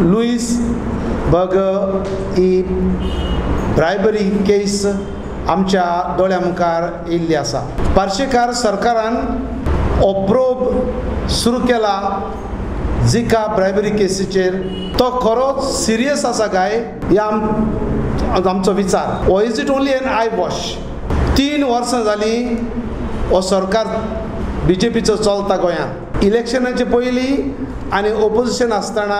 Lewis burger ही ब्रायबरी केस आमच्या दोळ्या मुखार येयल्ली आसा. पार्शीकार सरकारान प्रोब सुरू केला झिका ब्रायबरी केसीचेर. तो खरोच सिरियस आसा काय या आमचो विचार. Oh is it only an eyewash? 3 वर्सां जालीं हो सरकार BJPचो चलता गोंयांत. इलेक्शनाचे पयलीं आनी ओपोजिशन आसतना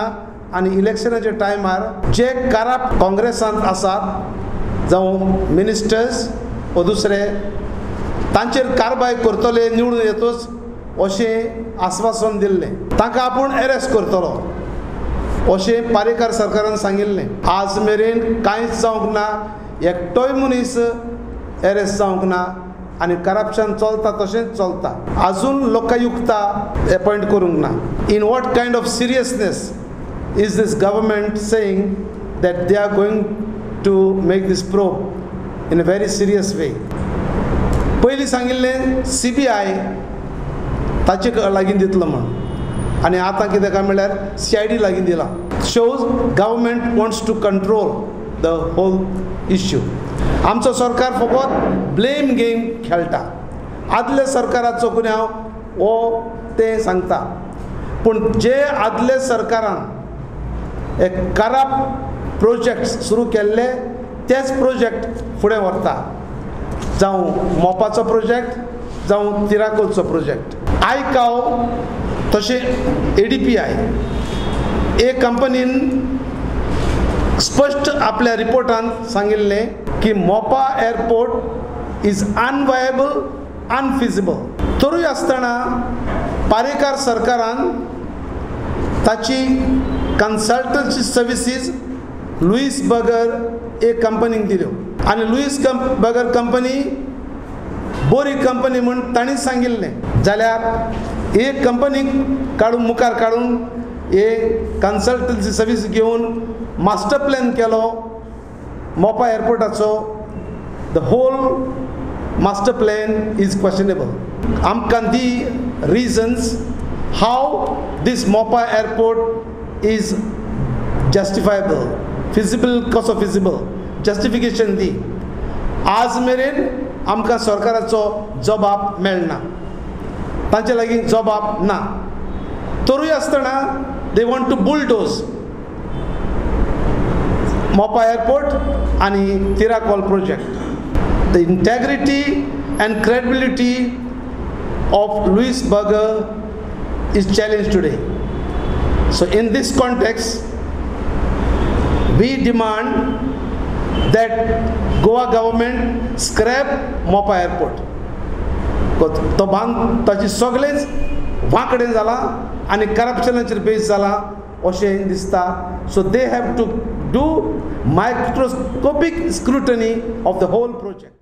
आनी इलेक्शनाच्या टायमार जे करप्ट काँग्रेसांत आसात जावं मिनिस्टर्स वा दुसरे तांचेर कारवाय करतले निवडून येतच अशें आश्वासन दिल्लें. तांकां आपूण अरेस्ट करतलो अशें पारेकार सरकारान सांगिल्लें. आज मेरेन कांयच जावंक ना. एकटोय मनीस अरेस्ट जावंक ना आनी करप्शन चलता तशेंच चलता. आजून लोकायुक्ता अपॉयंट करूंक ना. In what kind of seriousness is this government saying that they are going to make this probe in a very serious way? पयलीं सांगिल्लें CBI ताचे लागीं दितलो म्हण आनी आतां कितें काय म्हळ्यार CID लागीं दिला. Shows government wants to control the whole issue. आमचो सरकार फकत ब्लेम गेम खेळटा. आदल्या सरकाराचो गुन्यांव हो ते सांगता पूण जे आदले सरकारान एक करप्ट प्रोजेक्ट सुरू केल्ले तेच प्रोजेक्ट फुडें व्हरता. जावं मोपाचो प्रोजेक्ट जावं तिराकोलचो प्रोजेक्ट. आयकाव तशें ADPI ए कंपनीन स्पश्ट आपल्या रिपोर्टांत सांगिल्लें की मोपा एअरपोर्ट इज अनवायबल, अनफिजिबल. तरूय आसतना पारेकार सरकारान ताची कन्सल्टन्सी सर्विसीस लुईस बर्गर ए कंपनीक दिल्यो आनी लुईस बर्गर कंपनी बरी कंपनी म्हूण ताणीच सांगिल्लें. जाल्यार ए कंपनीक काडून मुखार काडून हे कन्सल्टन्सी सर्वीस घेवन मास्टर प्लॅन केलो मोपा एअरपोर्टाचो. The whole master plan is questionable. आमकां दी reasons how this Mopa airport is justifiable, feasible, कसो feasible, justification दी. आज मेरेन आमकां सरकाराचो जबाब मेळना. तांचे लागीं जबाब ना. तरूय आसतना they want to bulldoze मोपा एअरपोर्ट आनी Tiracol project. The integrity and credibility of Louis Berger is challenged today. So in this context, we demand that Goa government scrap Mopa airport. तो बांद ताची सगळेंच वांकडें जालां आनी करप्शनाचेर बेस जालां अशें दिसता. So they have to do microscopic scrutiny of the whole project.